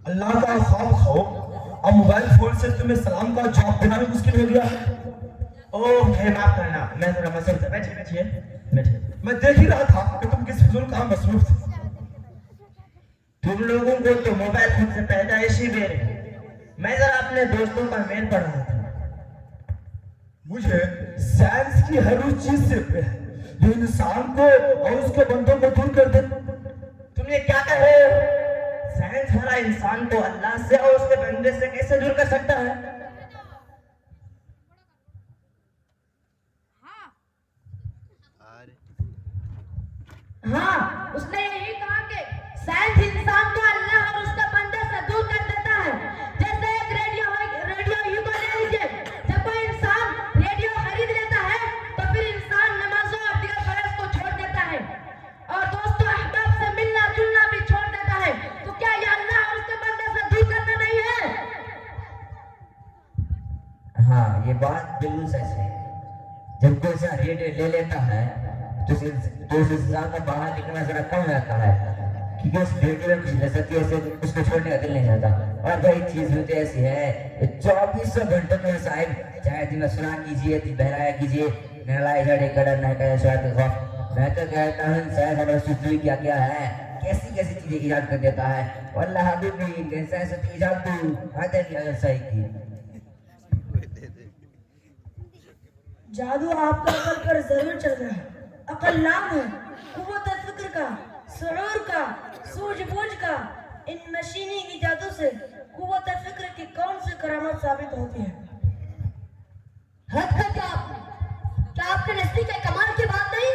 अल्लाह का खौफ हो और मोबाइल फोन से तुम्हें सलाम का जवाब देना भी मुश्किल हो गया। ओह माफ करना, मैं थोड़ा मसरूफ था। बैठिए बैठिए बैठिए। मैं देख ही रहा था कि तुम किस फिजूल काम मसरूफ थे। तुम लोगों को तो मोबाइल फोन से पैदाइशी बेर है। मैं जरा अपने दोस्तों का मेल पढ़ रहा था। मुझे साइंस की हर उस चीज से प्यार है जो इंसान को और उसके बंदों को दूर कर दे। तुम ये क्या कह रहे हो? साइंस भला इंसान को अल्लाह से और उसके बंदे से कैसे दूर कर सकता है? हाँ, उसने यही कहा कि साइंस इंसान को अल्लाह और उसके बंदे से दूर कर देता है। जैसे एक रेडियो ही को ले लीजिए। जब कोई इंसान रेडियो खरीद लेता है तो फिर इंसान नमाजों और दिगर फर्ज को छोड़ देता है और दोस्तों अहबाब से मिलना जुलना भी छोड़ देता है। तो क्या ये अल्लाह और उसके बंदे से दूर करना नहीं है? हाँ, ये बात बिल्कुल सच है। जब कोई सा रेडियो ले लेता है तो उस इंसान का बाहर निकलना जरा कम रहता है, क्योंकि उस रेडियो में कुछ लज्जत ऐसे उसको छोड़ने का दिल नहीं जाता। और वही चीज भी तो ऐसी है 2400 घंटों में साहिब, चाहे दिन सुना कीजिए, बहराया कीजिए, नहलाए झड़े कड़र नहीं करे स्वाद खौफ। मैं तो कहता हूँ शायद हमारा सुधरी क्या क्या है, कैसी कैसी चीजें इजाद कर देता है। वल्लाह हबीबी कैसा इजाद तो आदर की अगर सही की। जादू आपका अकल पर जरूर चल रहा है। अकल नाम है कुव्वत फिक्र का, सुरूर का, सूझबूझ का। इन मशीनी इजादों से कुव्वत फिक्र की कौन सी करामत साबित होती है? हद कर दिया आपने। क्या आपके नजदीक है कमाल की बात नहीं?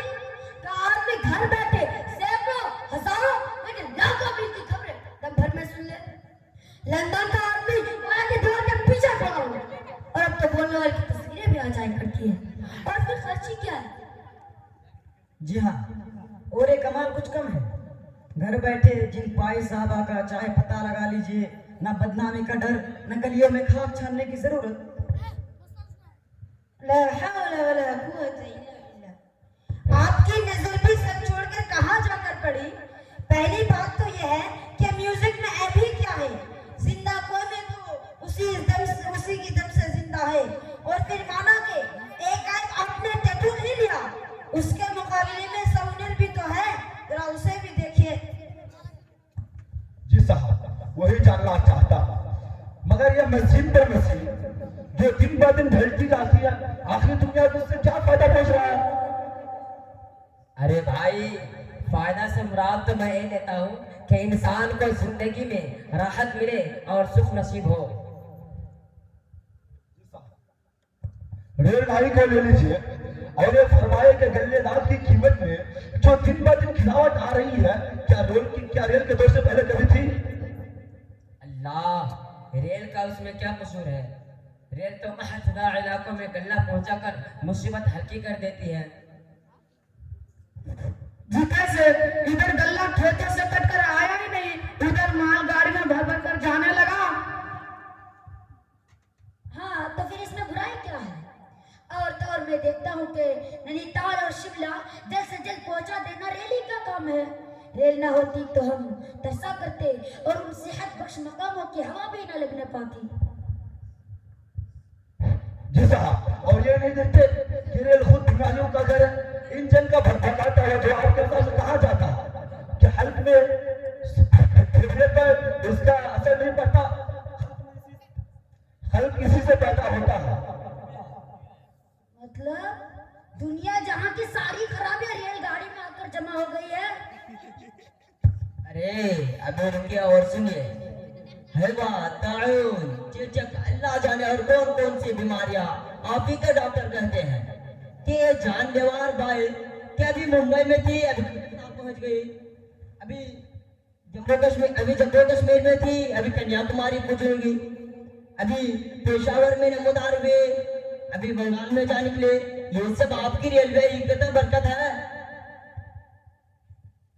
क्या आदमी घर बैठे सैकड़ों हजारों लेकिन लाखों मील की खबरें दम भर में सुन ले? लंदन का आदमी वहां के दीवार के पीछे पड़ा हुआ और अब तो बोलने वाली की तस्वीरें भी आ जाया करती है। और फिर खर्ची क्या है? जी हाँ, और एक कमाल कुछ कम है। घर बैठे जिन पाई साहबा का चाहे पता लगा लीजिए, ना बदनामी का डर, न गलियों में खाक छानने की जरूरत। ला हौला वला कुव्वता इल्ला बिल्लाह। आपकी नजर भी सब छोड़कर कहाँ जाकर पड़ी? पहली बात तो यह है कि म्यूजिक में अभी क्या है? जिंदा कौन है तो उसी की दम से जिंदा है। और फिर माना कि एक आपने टैटू नहीं लिया, उसके मुकाबले में सौनर भी तो है, जरा उसे भी देखिए। जी साहब, वही जानना चाहता मगर यह मशीन पर मशीन जो दिन ब दिन ढलती जाती है, आखिर दुनिया को उससे क्या फायदा पहुंच रहा है? अरे भाई, फायदा से मुराद तो मैं ये लेता हूँ कि इंसान को जिंदगी में राहत मिले और सुख नसीब हो। रेलगाड़ी को ले लीजिए और ये फरमाए के गल्लेदार की कीमत में जो दिन ब दिन गिरावट आ रही है, क्या रेल के दौर से पहले कभी थी? अल्लाह, रेल का उसमें क्या कसूर है? रेल तो महसदा इलाकों में गल्ला पहुंचाकर मुसीबत हल्की कर देती है। जी कैसे? इधर गल्ला ठेके से कटकर आया ही नहीं, उधर माल गाड़ी में भर भर कर जाने लगा। हाँ, तो फिर इसमें बुराई क्या है? और तो और मैं देखता हूँ कि नैनीताल और शिमला जल्द से जल्द पहुंचा देना रेल ही का काम है। रेल ना होती तो हम तरसा करते और उन सेहत बख्श मकामों की हवा भी न लगने पाती। जी साहब, और ये नहीं देखते कि रेल खुद बीमारियों का घर है। इंजन का भड़काता है जो आपके पास कहा जाता है कि हल्क में फेफड़े पर इसका असर नहीं पड़ता, हल्क इसी से पैदा होता है। मतलब दुनिया जहाँ की सारी खराबियां रेलगाड़ी में आकर जमा हो गई है। अरे अभी रुकिए और सुनिए। हलवा, ताउन, चेचक, अल्लाह जाने और कौन कौन सी बीमारियां आप ही का डॉक्टर कहते हैं कि ये जानलेवा बाइल क्या अभी मुंबई में थी, अभी पहुंच गई। अभी जम्मू कश्मीर में थी, अभी कन्याकुमारी पहुंचेगी। अभी पेशावर में नमोदार हुए, अभी बंगाल में जा निकले। ये सब आपकी रेलवे की तो बरकत है।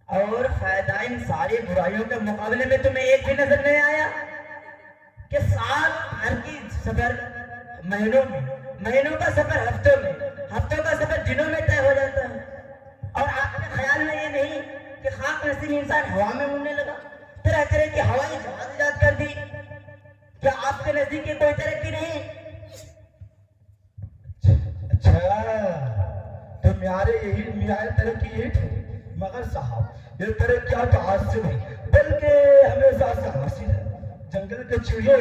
और फायदा इन सारी बुराइयों के मुकाबले में तुम्हें एक भी नजर नहीं आया कि साल भर की सफर महीनों में, महीनों का सफर हफ्तों में, हफ्तों का सफर दिनों में तय हो जाता है। और आपके ख्याल में ये नहीं नसीब इंसान हवा में उड़ने लगा, तरह तरह की हवाई जहाज इजाद कर दी। क्या आपके नजदीक की कोई तरक्की नहीं? अच्छा, तो म्यारे तरक्की यही थी। मगर साहब, ये तरक्कियां तो आज से नहीं बल्कि हमेशा से हासिल है। जंगल के चिड़ियों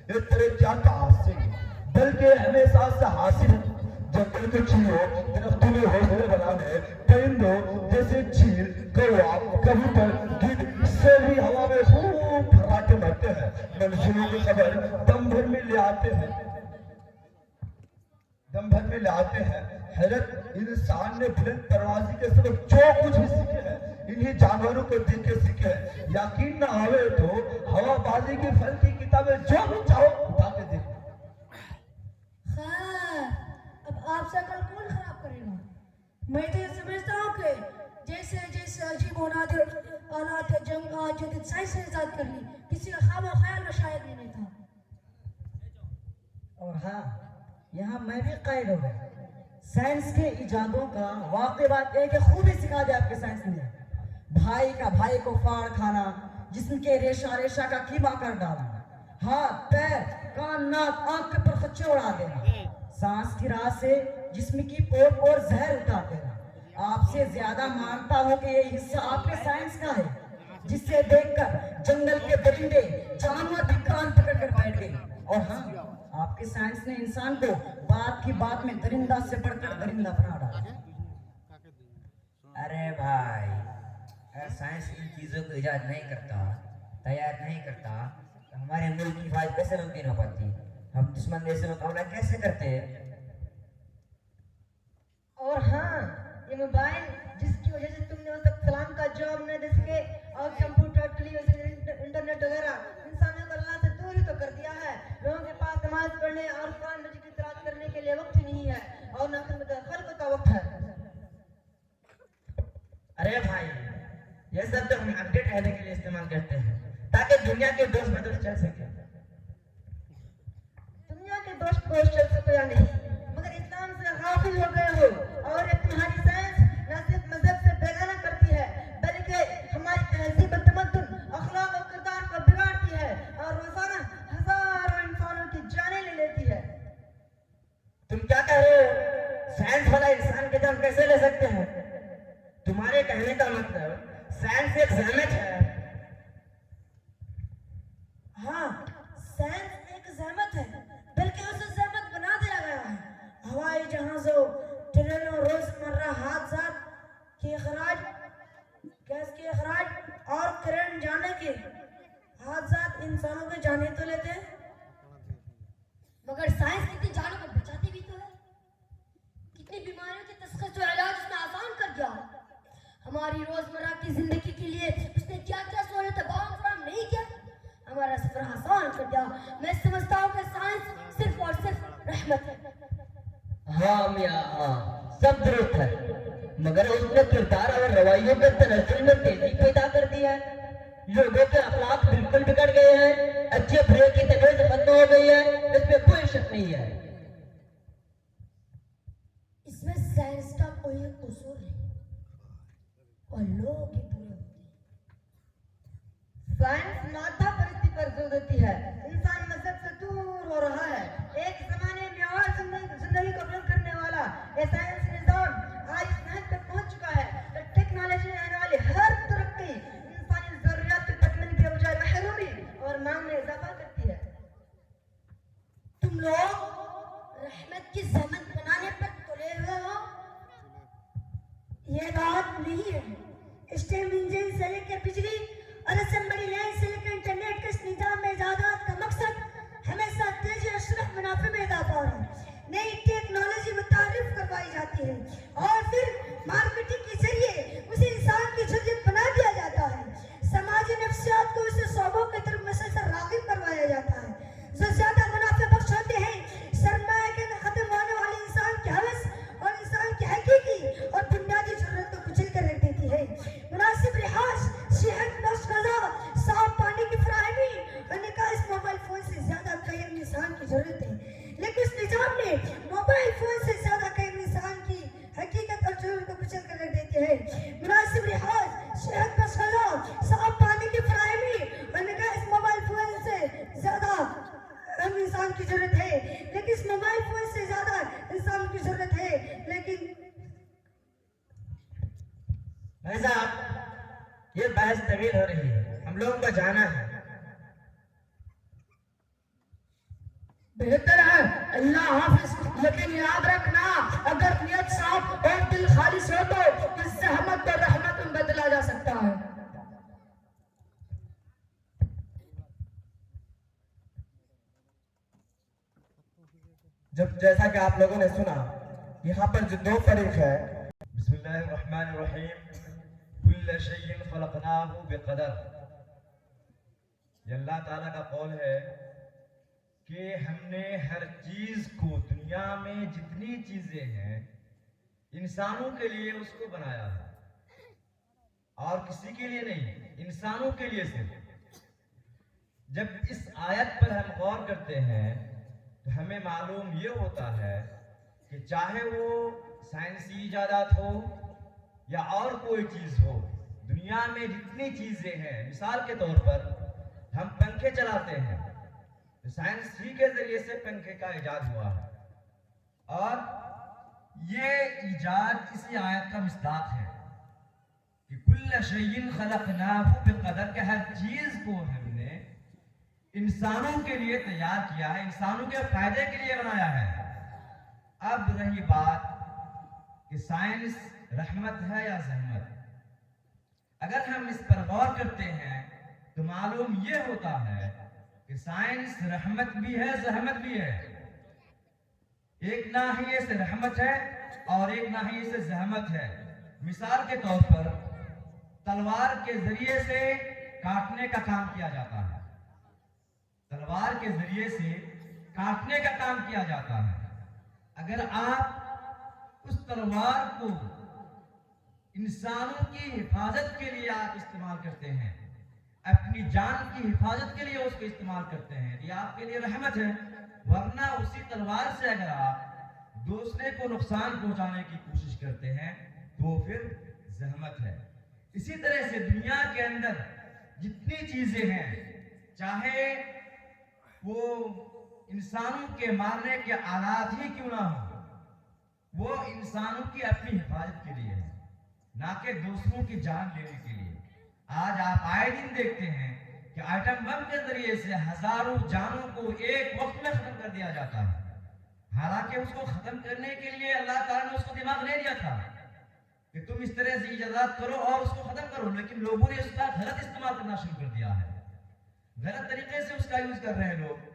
ये तरक्कियां तो आज से नहीं बल्कि हमेशा से हासिल है। जंगल के चिड़ियों दरख्तों में घोंसले बनाने, परिंदों जैसे चील, कौवा, कबूतर, गिद्ध सभी हवा में खूब फर्राटे मारते हैं। मनुष्यों की खबर दम भर में ले आते हैं। हैरत, इंसान ने बुलंद परवाज़ी के सबक जो कुछ भी सीखे हैं इन्हीं जानवरों को देख के सीखे हैं। यकीन ना आवे तो हवाबाजी की फल की किताबें जो भी चाहो उठा के देखो। खैर, अब आपसे कल कौन खराब करेगा? मैं तो ये समझता हूँ कि जैसे जैसे अजीब और नादिर आलात जंग आज जदीद साइंस ने इजाद कर ली, किसी का ख्वाब और ख्याल में शायद नहीं था। और हाँ, यहाँ मैं भी कैद हो गया। साइंस के इजादों का वाकई बात एक खूबी सिखा दिया आपके साइंस ने। भाई का भाई को फाड़ खाना, जिस्म के रेशा रेशा का कीमा कर डालना, हाथ पैर कान नाक आंख के पर खच्चे उड़ा देना, सांस की राह से जिस्म की पोप और जहर उतार देना। आपसे ज्यादा मानता हूँ कि ये हिस्सा आपके साइंस का है, जिससे देखकर जंगल के परिंदे जानवर भी कान पकड़ कर बैठ गए। और हाँ, आपके साइंस ने इंसान को बात की बात में दरिंदा से बढ़कर दरिंदा बना डाला। अरे भाई, अगर साइंस इन चीजों को इजाद नहीं करता, तैयार नहीं करता, तो हमारे मुल्क की हिफाजत कैसे मुमकिन हो पाती? हम दुश्मन देश से मुकाबला कैसे करते हैं? और हाँ, ये मोबाइल जिसकी वजह से तुमने उस वक्त सलाम का जवाब न दे सके और कंप्यूटर, टेलीविजन, इंटरनेट वगैरह इंसानों को अल्लाह से दूर ही तो कर दिया है। लोगों के पास नमाज पढ़ने और कुरान मजीद की तिलावत करने के लिए वक्त ही नहीं है और न खल्क का वक्त है। अरे भाई, ये सब तो हम अपडेट रहने के लिए इस्तेमाल करते हैं ताकि दुनिया के दोस्त में दोस्त चल सके। दुनिया के दोस्त चल सको या नहीं, मगर इस्लाम से गाफिल हो गए हो और ये तुम्हारी साइंस न सिर्फ मजहब से बेगाना करती है बल्कि हमारी तहजीब तमद्दुन, अखलाक और किरदार को बिगाड़ती है और रोजाना हजारों इंसानों की जानें ले लेती है। तुम क्या कह रहे हो? साइंस वाला इंसान की जान कैसे ले सकते हैं? तुम्हारे कहने का मतलब साइंस एक जहमत है। हाँ, साइंस एक जहमत है, बल्कि उसे जहमत बना दिया गया है। हवाई जहाजों, ट्रेनों, रोजमर्रा हादसात के अखराज, गैस के अखराज और करंट जाने के हादसात इंसानों के जाने तो लेते हैं, मगर साइंस कितनी जानों को बचाती भी तो है। कितनी बीमारियों के तशख़ीस और इलाज उसने आसान कर दिया। हमारी रोजमर्रा की जिंदगी के लिए उसने क्या क्या सहूलियतें फराहम नहीं किया, हमारा सफर आसान कर दिया। मैं समझता हूँ कि साइंस सिर्फ और सिर्फ रहमत है। हाँ मियाँ, हाँ, सब दुरुस्त है, मगर उसने किरदार और रवैयों के तनज़्ज़ुल में तेजी पैदा कर दी है। लोगों के अखलाक बिल्कुल बिगड़ गए हैं, अच्छे बुरे की तमीज़ बंद हो गई है, इसमें कोई शक नहीं है। इसमें साइंस का कोई कसूर नहीं और लोग ही बुरे होते हैं। साइंस मादा परिस्थिति पर जोर देती है। इंसान मजहब से दूर हो रहा है। एक जमाने में और जिंदगी को बुलंद करने वाला ये साइंस निजाम आज इस हद तक पहुंच चुका है कि टेक्नोलॉजी में आने वाली हर तरक्की इंसानी जरूरियात की तकमील के बजाय महरूमी और मांग में इजाफा करती है। तुम लोग रहमत की जहमत बनाने पर तुले हुए हो। ये बात नहीं है। स्टेम इंजन से लेकर बिजली और असेंबली लाइन से लेकर इंटरनेट के इस निजाम में इजादात का मकसद हमेशा तेजी और सुरख मुनाफे में इजाफा हो रहा है। नई टेक्नोलॉजी मुतारिफ करवाई जाती है और फिर मार्केटिंग के जरिए उसे इंसान की जरूरत बना दिया जाता है। समाजी नफ्सियात को उसे शोबों की तरफ मसलसल राग़िब करवाया जाता है जो ज्यादा मुनाफे बख्श होते हैं। सरमाया के खत्म होने वाले इंसान की हवस और इंसान की हकीकी और बुनियादी जरूरत को कुचल कर रख देती है। मुनासिब रिहाज, सेहत बख्श ग़िज़ा, साफ पानी की फराहमी और निकाह इस मोबाइल फोन से ज्यादा कई इंसान की जरूरत है। लेकिन इस निजाम ने بھائی صاحب یہ بحث طویل ہو رہی ہے، ہم لوگوں کو جانا ہے۔ بہتر ہے، اللہ حافظ، لیکن یاد رکھنا اگر نیت صاف اور دل خالص ہو تو اس زحمت کو رحمت میں بدلا جا سکتا ہے۔ جیسا کہ آپ لوگوں نے سنا، یہاں پر جو دو فریق ہے، بسم اللہ الرحمن الرحیم، کل شیء خلقناہ بقدر، یہ اللہ تعالیٰ کا قول ہے کہ ہم نے ہر چیز کو، دنیا میں جتنی چیزیں ہیں انسانوں کے لیے اس کو بنایا ہے، اور کسی کے لیے نہیں، انسانوں کے لیے صرف۔ جب اس آیت پر ہم غور کرتے ہیں تو ہمیں معلوم یہ ہوتا ہے کہ چاہے وہ سائنسی ایجادات ہو یا اور کوئی چیز ہو، دنیا میں جتنی چیزیں ہیں، مثال کے طور پر ہم پنکھے چلاتے ہیں تو سائنس ہی کے ذریعے سے پنکھے کا ایجاد ہوا ہے، اور یہ ایجاد اسی آیت کا مصداق ہے کہ کل شیء خلقناہ بقدر، کہ ہر چیز کو ہم نے انسانوں کے لیے تیار کیا ہے، انسانوں کے فائدے کے لیے بنایا ہے۔ اب رہی بات کہ سائنس رحمت ہے یا زحمت، اگر ہم اس پر غور کرتے ہیں تو معلوم یہ ہوتا ہے کہ سائنس رحمت بھی ہے، زحمت بھی ہے۔ ایک ناحیے سے رحمت ہے اور ایک ناحیے سے زحمت ہے۔ مثال کے طور پر تلوار کے ذریعے سے کاٹنے کا کام کیا جاتا ہے، تلوار کے ذریعے سے کاٹنے کا کام کیا جاتا ہے۔ اگر آپ اس تلوار کو انسانوں کی حفاظت کے لیے آپ استعمال کرتے ہیں، اپنی جان کی حفاظت کے لیے اس کو استعمال کرتے ہیں، یہ آپ کے لیے رحمت ہے۔ ورنہ اسی تلوار سے اگر آپ دوسرے کو نقصان پہنچانے کی کوشش کرتے ہیں تو وہ پھر زحمت ہے۔ اسی طرح سے دنیا کے اندر جتنی چیزیں ہیں، چاہے وہ انسانوں کے مارنے کے آلات ہی کیوں نہ ہوں، وہ انسانوں کی اپنی حفاظت کے لیے ہے، نہ کہ دوسروں کی جان لینے کے لیے۔ آج آپ آئے دن دیکھتے ہیں کہ ایٹم بم کے ذریعے سے ہزاروں جانوں کو ایک وقت میں ختم کر دیا جاتا ہے، حالانکہ اس کو ختم کرنے کے لیے اللہ تعالیٰ نے اس کو دماغ نہیں دیا تھا کہ تم اس طرح سے ایجادات کرو اور اس کو ختم کرو، لیکن لوگوں نے اس کا غلط استعمال کرنا شروع کر دیا ہے، غلط طریقے سے اس کا یوز کر رہے ہیں لوگ۔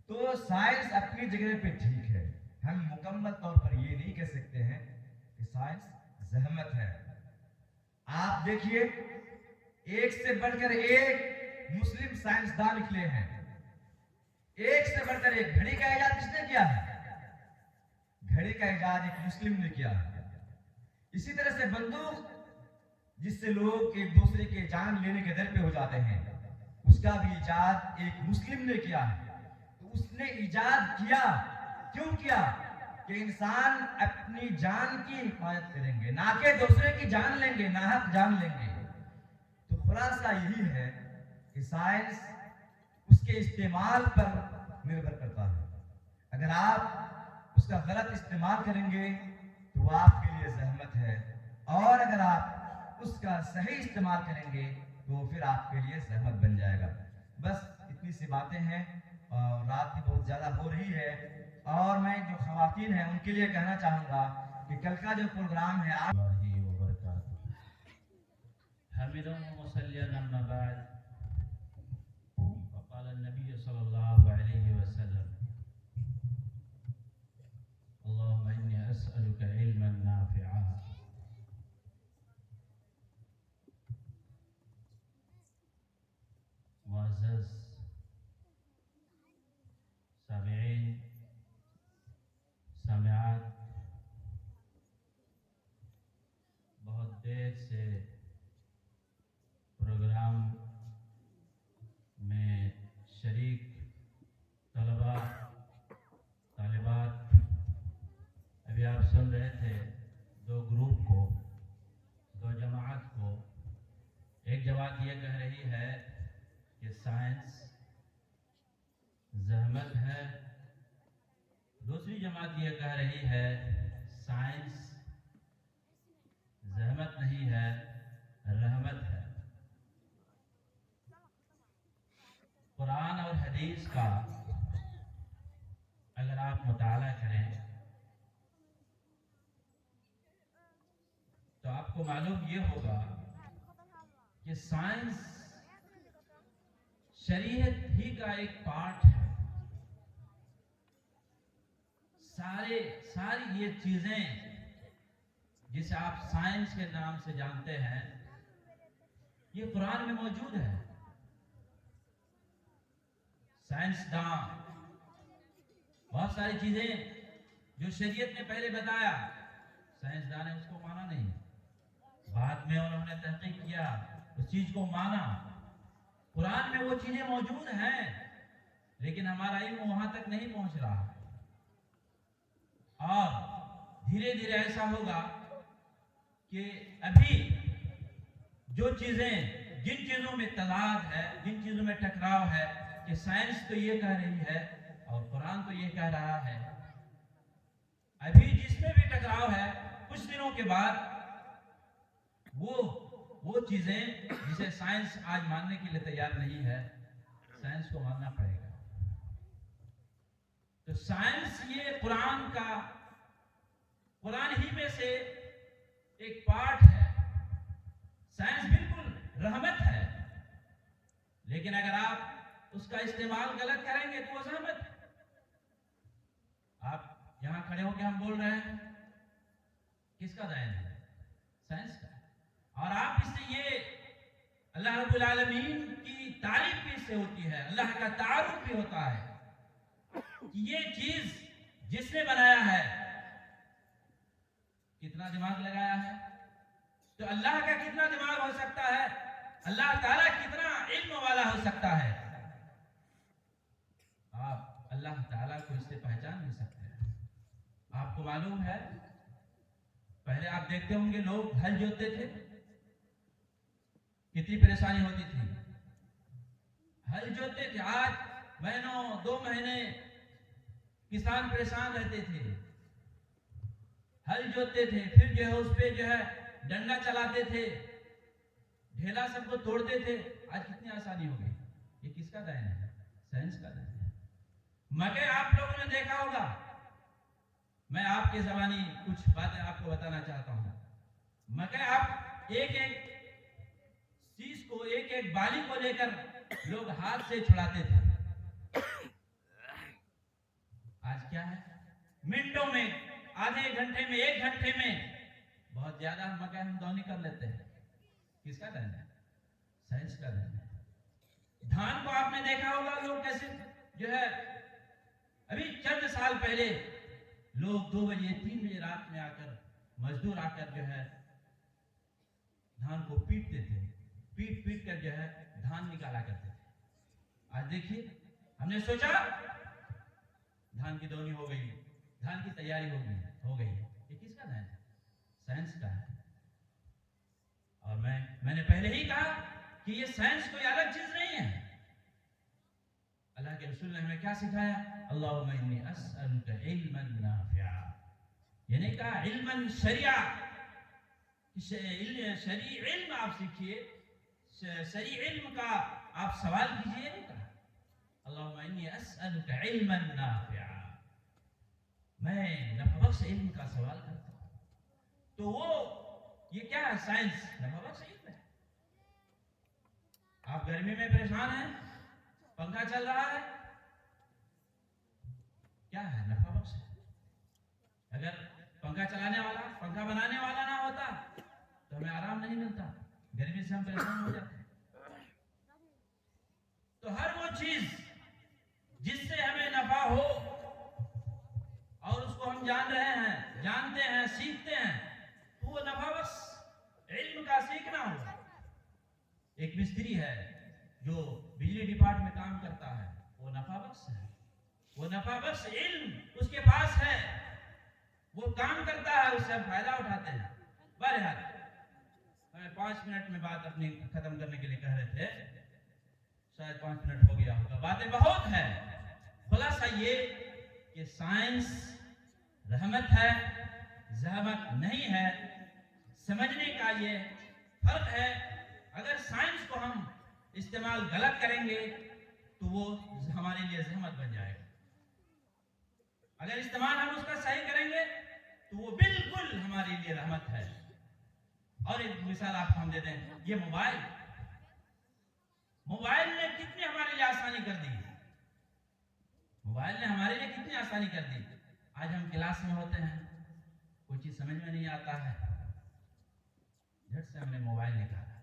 تو سائنس اپنی جگہ پہ ٹھیک ہے، ہم مکمل طور پر یہ نہیں کہہ سکتے ہیں کہ سائنس زحمت ہے۔ آپ دیکھیے، ایک سے بڑھ کر ایک مسلم سائنسدان نکلے ہیں، ایک سے بڑھ کر ایک۔ گھڑی کا ایجاد کس نے کیا ہے؟ گھڑی کا ایجاد ایک مسلم نے کیا ہے۔ اسی طرح سے بندوق، جس سے لوگ ایک دوسرے کے جان لینے کے در پہ ہو جاتے ہیں، اس کا بھی ایجاد ایک مسلم نے کیا ہے۔ تو اس نے ایجاد کیا، کیوں کیا؟ کہ انسان اپنی جان کی حفاظت کریں گے، نہ کہ دوسرے کی جان لیں گے، ناحق جان لیں گے۔ تو خلاصہ یہی ہے کہ سائنس اس کے استعمال پر نربھر کرتا ہے۔ اگر آپ اس کا غلط استعمال کریں گے تو وہ آپ کے لیے زحمت ہے، اور اگر آپ اس کا صحیح استعمال کریں گے تو وہ پھر آپ کے لیے زحمت بن جائے گا۔ بس اتنی سی باتیں ہیں، اور رات بھی بہت زیادہ ہو رہی ہے، اور میں جو خواتین ہیں ان کے لیے کہنا چاہوں گا کہ کل کا جو پروگرام ہے حمد ومصليا اما بعد، فقال النبي صلى الله عليه وسلم: اللهم اني اسالك علما نافعا معزز سامعین، سامعات، بہت دیر سے پروگرام میں شریک طلباء، طالبات، ابھی آپ سن رہے تھے دو گروپ کو، دو جماعت کو۔ ایک جماعت یہ کہہ رہی ہے کہ سائنس زحمت ہے، دوسری جماعت یہ کہہ رہی ہے سائنس जहमत नहीं है, रहमत है। कुरान और हदीस का अगर आप मुताला करें तो आपको मालूम ये होगा कि साइंस शरीयत ही का एक पार्ट है। सारी ये चीजें जिसे आप साइंस के नाम से जानते हैं, ये कुरान में मौजूद है। साइंसदान बहुत सारी चीजें जो शरीयत ने पहले बताया, साइंसदान ने उसको माना नहीं, बाद में उन्होंने तहकीक किया, उस चीज को माना। कुरान में वो चीजें मौजूद हैं, लेकिन हमारा इल्म वहां तक नहीं पहुंच रहा। और धीरे धीरे ऐसा होगा कि अभी जो चीजें, जिन चीजों में तलाद है, जिन चीजों में टकराव है, कि साइंस तो ये कह रही है और कुरान तो ये कह रहा है, अभी जिसमें भी टकराव है, कुछ दिनों के बाद वो चीजें जिसे साइंस आज मानने के लिए तैयार नहीं है, साइंस को मानना पड़ेगा। तो साइंस ये कुरान ही में से एक पार्ट है। साइंस बिल्कुल रहमत है, लेकिन अगर आप उसका इस्तेमाल गलत करेंगे तो वो रहमत है। आप यहां खड़े होकर हम बोल रहे हैं, किसका दायन है? साइंस का। और आप इससे ये अल्लाह रब्बुल आलमीन की तारीफ भी इससे होती है, अल्लाह का तारुफ भी होता है कि ये चीज जिसने बनाया है कितना दिमाग लगाया है। तो अल्लाह का कितना दिमाग हो सकता है, अल्लाह ताला कितना इल्म वाला हो सकता है, आप अल्लाह ताला को इससे पहचान नहीं सकते हैं। आपको मालूम है, पहले आप देखते होंगे लोग हल जोतते थे, कितनी परेशानी होती थी, हल जोतते थे। आज महीनों 2 महीने किसान परेशान रहते थे, हल जोतते थे, फिर जो है उस पे जो है डंडा चलाते थे, ढेला सबको तोड़ते थे। आज कितनी आसानी हो गई। ये किसका दायन है? साइंस का दायन है। मगर आप लोगों ने देखा होगा, मैं आपके ज़बानी कुछ बातें आपको बताना चाहता हूं। मगर आप एक एक चीज को, एक एक बाली को लेकर लोग हाथ से छुड़ाते थे। आज क्या है, मिनटों में, आधे घंटे में, 1 घंटे में, बहुत ज्यादा मकई हम दौनी कर लेते हैं। किसका दायन है? साइंस का दायन है। धान को आपने देखा होगा लोग कैसे जो है, अभी चंद साल पहले लोग 2 बजे 3 बजे रात में आकर, मजदूर आकर जो है धान को पीटते थे, पीट कर जो है धान निकाला करते थे। आज देखिए, हमने सोचा धान की दौनी हो गई, धान की तैयारी हो गई। ये किसका दायन है? साइंस का है। और मैंने पहले ही कहा कि ये साइंस कोई अलग चीज नहीं है। अल्लाह के रसूल ने हमें क्या सिखाया? अल्लाहुम्मा इन्नी अस्अलुका इल्मन नाफिआ। ये नहीं कहा इल्मन शरिया, शरी इल्म आप सीखिए, शरी इल्म का आप सवाल कीजिए, नहीं कहा। अल्लाहुम्मा इन्नी अस्अलुका इल्मन नाफिआ, मैं नफ़बख्श इल्म का सवाल करता हूं। तो वो ये क्या है? साइंस नफ़बख्श इल्म है। आप गर्मी में परेशान हैं, पंखा चल रहा है, क्या है? नफ़बख्श है। अगर पंखा चलाने वाला, पंखा बनाने वाला ना होता तो हमें आराम नहीं मिलता, गर्मी से हम परेशान हो जाते। तो हर वो चीज जिससे हमें नफा हो और उसको हम जान रहे हैं, जानते हैं, सीखते हैं, तो वो नफाबख्श इल्म का सीखना होगा। एक मिस्त्री है जो बिजली डिपार्टमेंट में काम करता है, वो नफाबख्श है, वो नफाबख्श इल्म उसके पास है, वो काम करता है, उससे फायदा उठाते हैं। बहरहाल हमें 5 मिनट में बात अपनी खत्म करने के लिए कह रहे थे, शायद 5 मिनट हो गया होगा, बातें बहुत है। खुलासा ये कि साइंस रहमत है, जहमत नहीं है। समझने का ये फर्क है। अगर साइंस को हम इस्तेमाल गलत करेंगे तो वो हमारे लिए जहमत बन जाएगा। अगर इस्तेमाल हम उसका सही करेंगे तो वो बिल्कुल हमारे लिए रहमत है। और एक मिसाल आपको हम दे दें, ये मोबाइल ने कितनी हमारे लिए आसानी कर दी। मोबाइल ने हमारे लिए कितनी आसानी कर दी। आज हम क्लास में होते हैं, कोई चीज समझ में नहीं आता है, झट से हमने मोबाइल निकाला।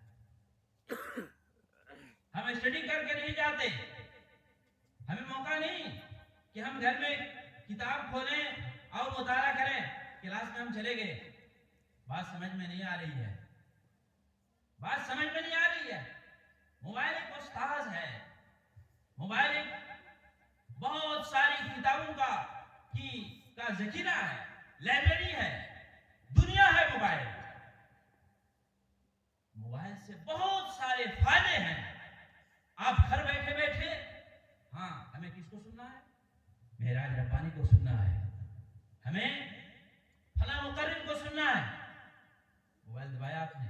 हम स्टडी करके नहीं जाते, हमें मौका नहीं कि हम घर में किताब खोलें और मुताला करें। क्लास में हम चले गए, बात समझ में नहीं आ रही है, बात समझ में नहीं आ रही है। मोबाइल एक उस्ताद है, मोबाइल एक बहुत सारी किताबों का ज़खीरा है, लाइब्रेरी है, दुनिया है। मोबाइल से बहुत सारे फायदे हैं। आप घर बैठे बैठे, हाँ, हमें किसको सुनना है? मेराज रब्बानी को सुनना है, हमें फला मुकर्रिम को सुनना है। मोबाइल दबाया आपने,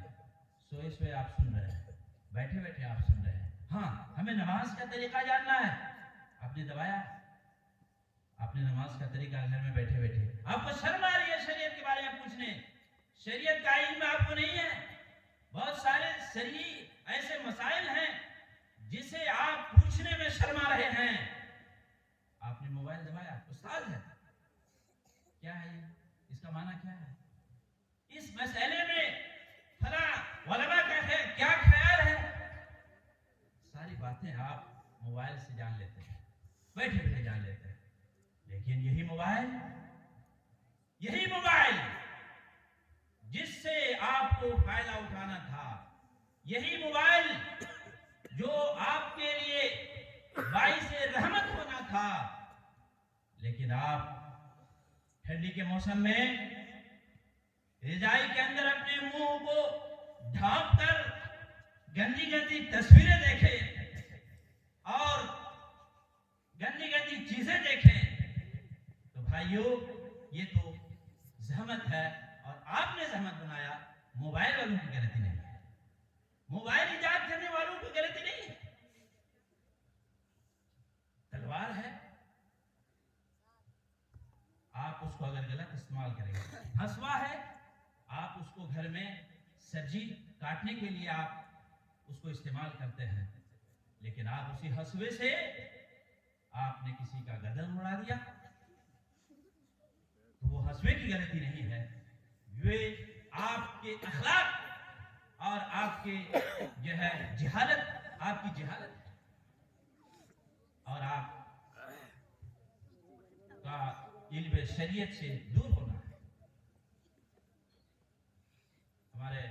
सोए सोए आप सुन रहे हैं, बैठे बैठे आप सुन रहे हैं। हाँ, हमें नमाज का तरीका जानना है, आपने दबाया, आपने नमाज का तरीका घर में बैठे बैठे। आपको शर्म आ रही है शरीयत के बारे में पूछने, शरीयत का इल्म आपको नहीं है। बहुत सारे शरई ऐसे मसाइल हैं जिसे आप पूछने में शर्मा रहे हैं। आपने मोबाइल दबाया, उस्ताद है, क्या है ये, इसका माना क्या है, इस मसले में फला उलमा का है क्या ख्याल है, सारी बातें आप मोबाइल से जान लेते हैं, बैठे बैठे जान लेते हैं। लेकिन यही मोबाइल जिससे आपको फायदा उठाना था, यही मोबाइल जो आपके लिए बाइस रहमत होना था, लेकिन आप ठंडी के मौसम में रजाई के अंदर अपने मुंह को ढांप कर गंदी गंदी तस्वीरें देखें और गंदी गंदी चीजें देखें, तो भाइयों ये तो जहमत है। और आपने जहमत बनाया, मोबाइल वालों की गलती नहीं है, मोबाइल इजाद करने वालों की गलती नहीं है। तलवार है, आप उसको अगर गलत इस्तेमाल करेंगे, हंसुआ है, आप उसको घर में सब्जी काटने के लिए आप उसको इस्तेमाल करते हैं, लेकिन आप उसी हंसुए से आपने किसी का गर्दन उड़ा दिया, तो वो हंसुए की गलती नहीं है, वे आपके अखलाक और आपके जो है जहालत, आपकी जहालत है। और आप का इल्म शरीयत से दूर होना है। हमारे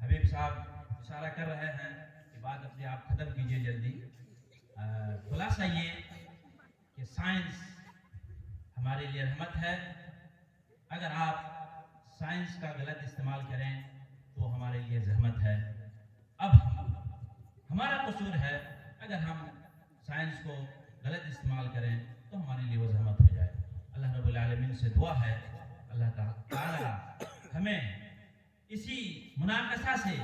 हबीब साहब इशारा कर रहे हैं कि बात अपने आप खत्म कीजिए जल्दी। खुलासा ये कि साइंस हमारे लिए रहमत है। अगर आप साइंस का गलत इस्तेमाल करें तो हमारे लिए जहमत है। अब हमारा कसूर है, अगर हम साइंस को गलत इस्तेमाल करें तो हमारे लिए वो जहमत हो जाए। अल्लाह रब्बुल आलमीन से दुआ है, अल्लाह ताला हमें इसी मुनाकसा से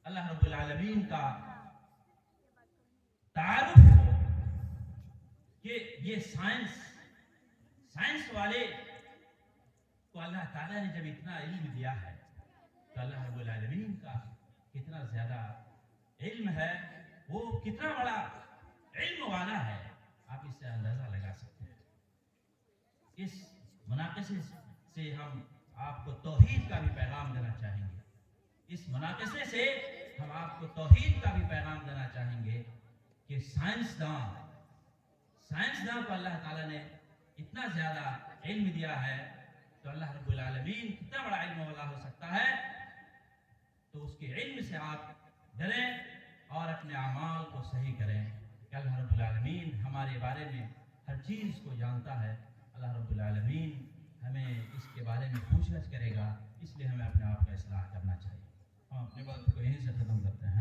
अल्लाह रब्बुल आलमीन का तारुफ हो कि ये साइंस वाले को अल्लाह ताला ने जब इतना इल्म दिया है तो अल्लाह रब्बुल आलमीन का कितना ज्यादा इल्म है, वो कितना बड़ा इल्म वाला है, आप इससे अंदाजा लगा सकते हैं। इस मुनाकसे से हम आपको तौहीद का भी पैगाम देना चाहेंगे। इस मुनाकसे से हम आपको तौहीद का भी पैगाम देना चाहेंगे कि साइंसदान को अल्लाह ताला ने इतना ज्यादा इल्म दिया है, तो अल्लाह रब्बुल आलमीन कितना बड़ा इल्म वाला हो सकता है। तो उसके इल्म से आप डरें और अपने अमाल को सही करें कि अल्लाह रब्बुल आलमीन हमारे बारे में हर चीज़ को जानता है। अल्लाह रब्बुल आलमीन हमें इसके बारे में पूछताछ करेगा, इसलिए हमें अपने आप का इस्लाह करना चाहिए। हम अपनी बात को यहीं से ख़त्म करते हैं।